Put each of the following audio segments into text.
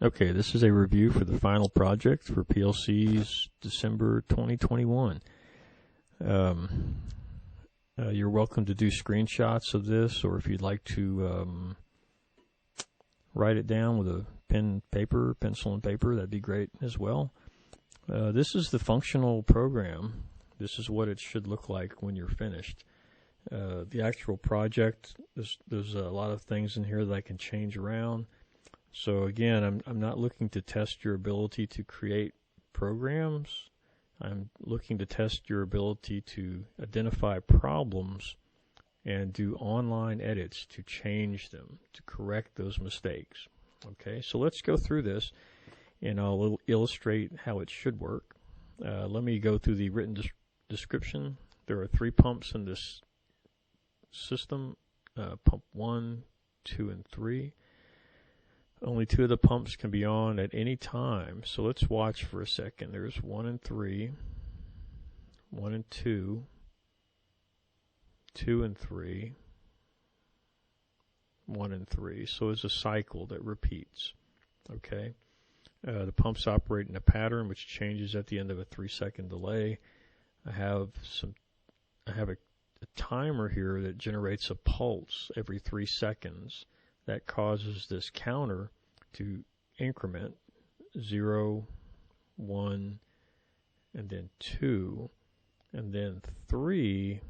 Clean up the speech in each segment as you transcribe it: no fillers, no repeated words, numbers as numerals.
Okay, this is a review for the final project for PLC's December 2021. You're welcome to do screenshots of this, or if you'd like to write it down with a pencil and paper, that'd be great as well. This is the functional program. This is what it should look like when you're finished. The actual project, there's a lot of things in here that I can change around. So again, I'm not looking to test your ability to create programs. I'm looking to test your ability to identify problems and do online edits to change them, to correct those mistakes. Okay, so let's go through this, and I'll illustrate how it should work. Let me go through the written description. There are 3 pumps in this system, pump 1, 2, and 3. Only 2 of the pumps can be on at any time, so let's watch for a second. There's 1 and 3, 1 and 2, 2 and 3, 1 and 3. So it's a cycle that repeats. Okay. The pumps operate in a pattern which changes at the end of a 3-second delay. I have a timer here that generates a pulse every 3 seconds. That causes this counter to increment 0, 1, and then 2, and then 3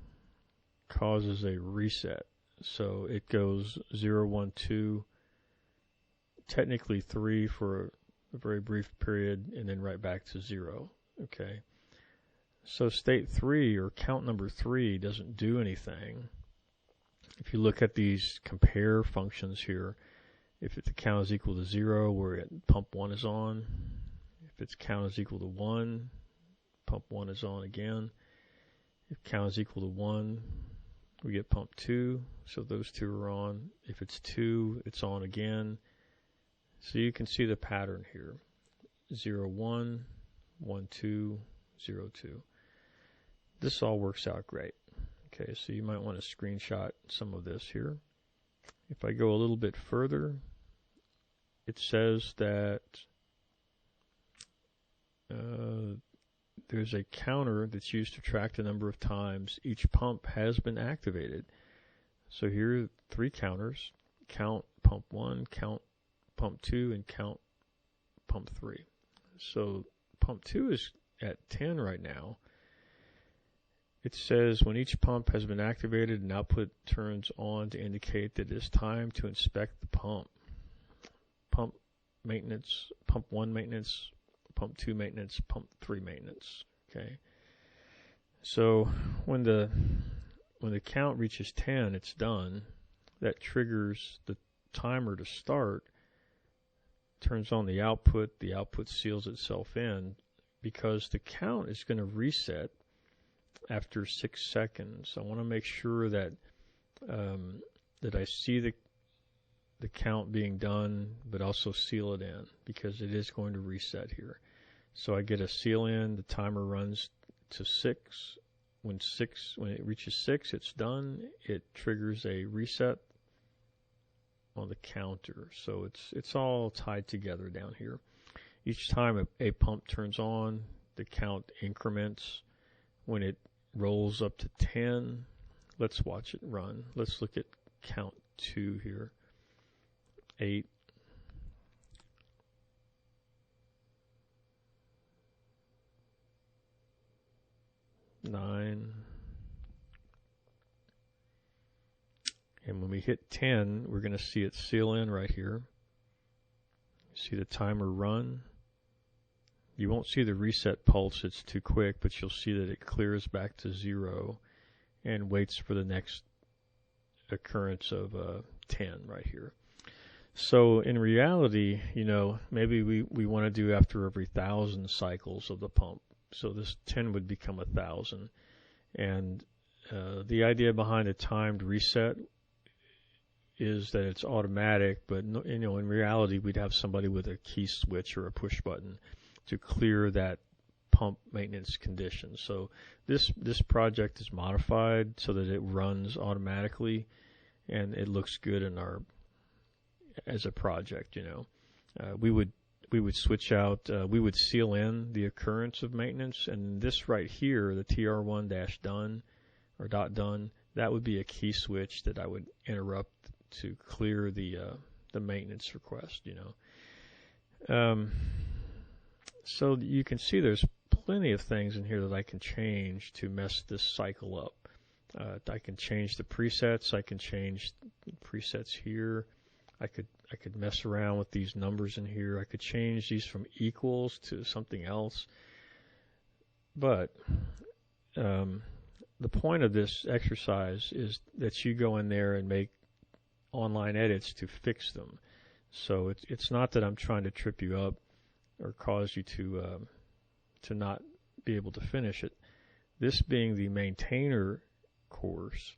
causes a reset. So it goes 0, 1, 2, technically 3 for a very brief period, and then right back to 0. Okay. So state 3, or count number 3, doesn't do anything. If you look at these compare functions here, if the count is equal to 0, where pump 1 is on. If its count is equal to 1, pump 1 is on again. If count is equal to 1, we get pump 2, so those 2 are on. If it's 2, it's on again. So you can see the pattern here. 0, 1, 1, 2, 0, 2. This all works out great. Okay, so you might want to screenshot some of this here. If I go a little bit further, it says that there's a counter that's used to track the number of times each pump has been activated. So here are 3 counters: count pump 1, count pump 2, and count pump 3. So pump 2 is at 10 right now. It says when each pump has been activated, an output turns on to indicate that it's time to inspect the pump. Pump maintenance, pump 1 maintenance, pump 2 maintenance, pump 3 maintenance. Okay. So when the count reaches 10, it's done. That triggers the timer to start, turns on the output seals itself in, because the count is going to reset after 6 seconds. I want to make sure that that I see the count being done, but also seal it in, because it is going to reset here. So I get a seal in. The timer runs to 6. When it reaches 6, it's done. It triggers a reset on the counter. So it's all tied together down here. Each time a pump turns on, the count increments. When it rolls up to 10, let's watch it run. Let's look at count 2 here. 8, 9, and when we hit 10, we're going to see it seal in right here. See the timer run. You won't see the reset pulse, it's too quick, but you'll see that it clears back to 0 and waits for the next occurrence of 10 right here. So in reality, maybe we want to do after every 1,000 cycles of the pump. So this 10 would become 1,000. And the idea behind a timed reset is that it's automatic, but in reality, we'd have somebody with a key switch or a push button to clear that pump maintenance condition. So this project is modified so that it runs automatically, and it looks good in as a project, we would switch out, we would seal in the occurrence of maintenance, and this right here, the TR1-done or .done, that would be a key switch that I would interrupt to clear the maintenance request. So you can see there's plenty of things in here that I can change to mess this cycle up. I can change the presets. I can change presets here. I could mess around with these numbers in here. I could change these from equals to something else. But the point of this exercise is that you go in there and make online edits to fix them. So it's not that I'm trying to trip you up or cause you to not be able to finish it. This being the maintainer course,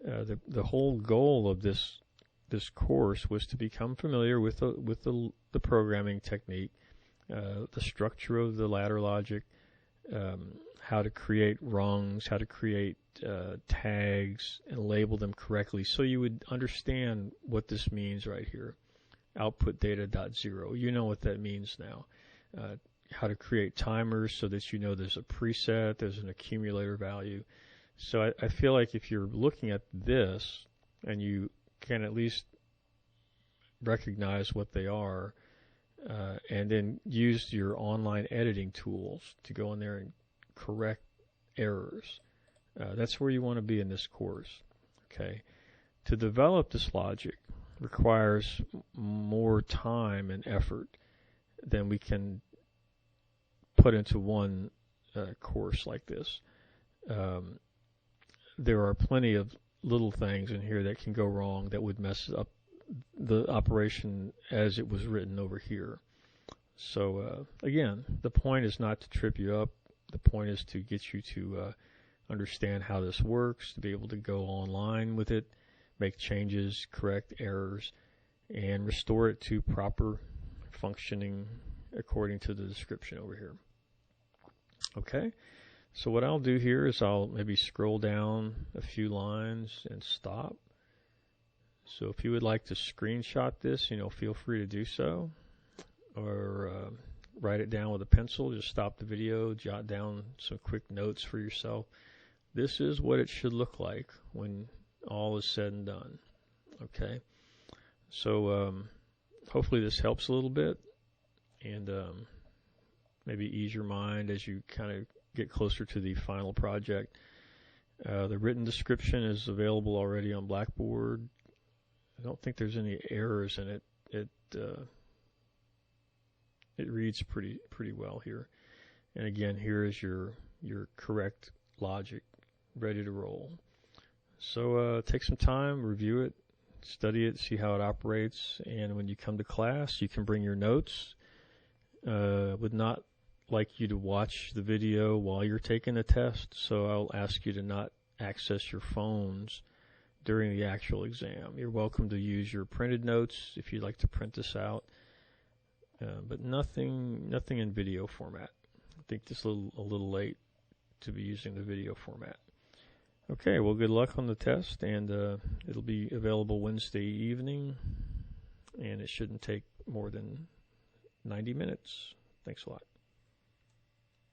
the whole goal of this course was to become familiar with the programming technique, the structure of the ladder logic, how to create rungs, how to create tags and label them correctly, so you would understand what this means right here. Output data.0. You know what that means now. How to create timers so that you know there's a preset, there's an accumulator value. So I feel like if you're looking at this and you can at least recognize what they are, and then use your online editing tools to go in there and correct errors. That's where you want to be in this course. Okay. To develop this logic requires more time and effort than we can put into one course like this. There are plenty of little things in here that can go wrong that would mess up the operation as it was written over here. So again, the point is not to trip you up. The point is to get you to understand how this works, to be able to go online with it, make changes, correct errors, and restore it to proper functioning according to the description over here. Okay, so what I'll do here is I'll maybe scroll down a few lines and stop. So if you would like to screenshot this, feel free to do so, or write it down with a pencil. Just stop the video, jot down some quick notes for yourself. This is what it should look like when all is said and done. Okay, so hopefully this helps a little bit, and maybe ease your mind as you kind of get closer to the final project. The written description is available already on Blackboard. I don't think there's any errors in it. It reads pretty well here. And again, here is your correct logic ready to roll. So take some time, review it, study it, see how it operates, and when you come to class, you can bring your notes. Would not like you to watch the video while you're taking the test, so I'll ask you to not access your phones during the actual exam. You're welcome to use your printed notes if you'd like to print this out, but nothing in video format. I think this a little late to be using the video format. Okay, well, good luck on the test, and it'll be available Wednesday evening, and it shouldn't take more than 90 minutes. Thanks a lot.